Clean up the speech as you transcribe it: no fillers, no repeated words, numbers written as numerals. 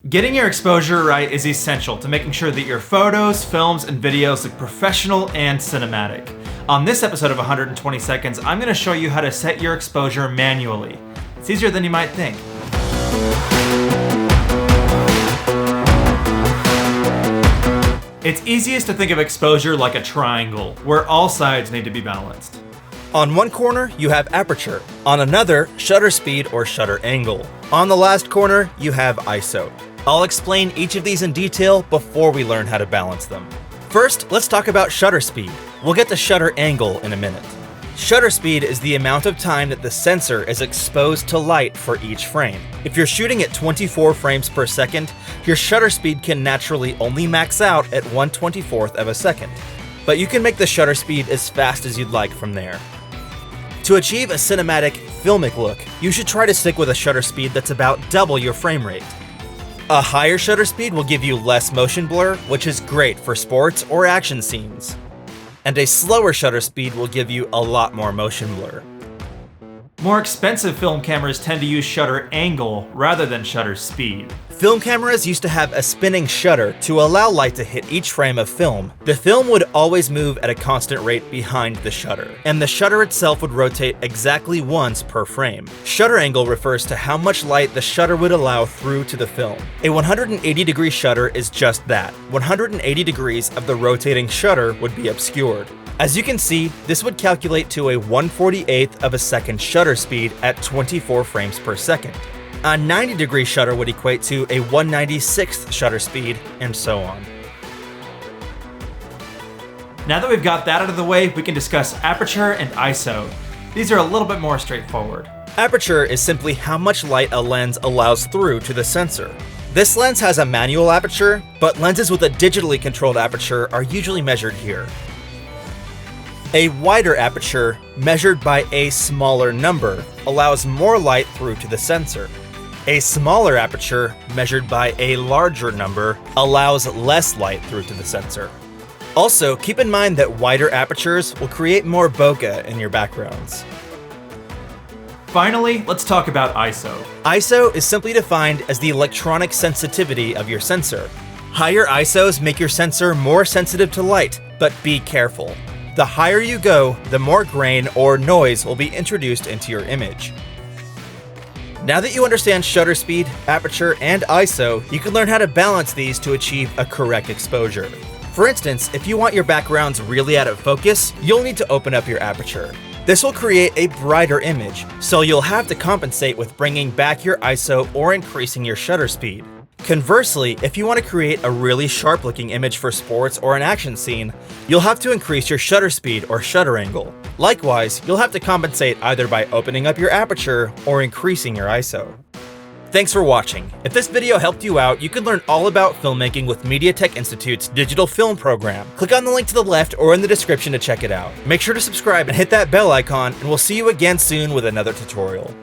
Getting your exposure right is essential to making sure that your photos, films, and videos look professional and cinematic. On this episode of 120 Seconds, I'm going to show you how to set your exposure manually. It's easier than you might think. It's easiest to think of exposure like a triangle, where all sides need to be balanced. On one corner, you have aperture. On another, shutter speed or shutter angle. On the last corner, you have ISO. I'll explain each of these in detail before we learn how to balance them. First, let's talk about shutter speed. We'll get to shutter angle in a minute. Shutter speed is the amount of time that the sensor is exposed to light for each frame. If you're shooting at 24 frames per second, your shutter speed can naturally only max out at 1/24th of a second. But you can make the shutter speed as fast as you'd like from there. To achieve a cinematic, filmic look, you should try to stick with a shutter speed that's about double your frame rate. A higher shutter speed will give you less motion blur, which is great for sports or action scenes. And a slower shutter speed will give you a lot more motion blur. More expensive film cameras tend to use shutter angle rather than shutter speed. Film cameras used to have a spinning shutter to allow light to hit each frame of film. The film would always move at a constant rate behind the shutter, and the shutter itself would rotate exactly once per frame. Shutter angle refers to how much light the shutter would allow through to the film. A 180-degree shutter is just that. 180 degrees of the rotating shutter would be obscured. As you can see, this would calculate to a 1/48th of a second shutter speed at 24 frames per second. A 90-degree shutter would equate to a 1/96th shutter speed, and so on. Now that we've got that out of the way, we can discuss aperture and ISO. These are a little bit more straightforward. Aperture is simply how much light a lens allows through to the sensor. This lens has a manual aperture, but lenses with a digitally controlled aperture are usually measured here. A wider aperture, measured by a smaller number, allows more light through to the sensor. A smaller aperture, measured by a larger number, allows less light through to the sensor. Also, keep in mind that wider apertures will create more bokeh in your backgrounds. Finally, let's talk about ISO. ISO is simply defined as the electronic sensitivity of your sensor. Higher ISOs make your sensor more sensitive to light, but be careful. The higher you go, the more grain or noise will be introduced into your image. Now that you understand shutter speed, aperture, and ISO, you can learn how to balance these to achieve a correct exposure. For instance, if you want your backgrounds really out of focus, you'll need to open up your aperture. This will create a brighter image, so you'll have to compensate with bringing back your ISO or increasing your shutter speed. Conversely, if you want to create a really sharp-looking image for sports or an action scene, you'll have to increase your shutter speed or shutter angle. Likewise, you'll have to compensate either by opening up your aperture or increasing your ISO. Thanks for watching. If this video helped you out, you can learn all about filmmaking with MediaTech Institute's digital film program. Click on the link to the left or in the description to check it out. Make sure to subscribe and hit that bell icon, and we'll see you again soon with another tutorial.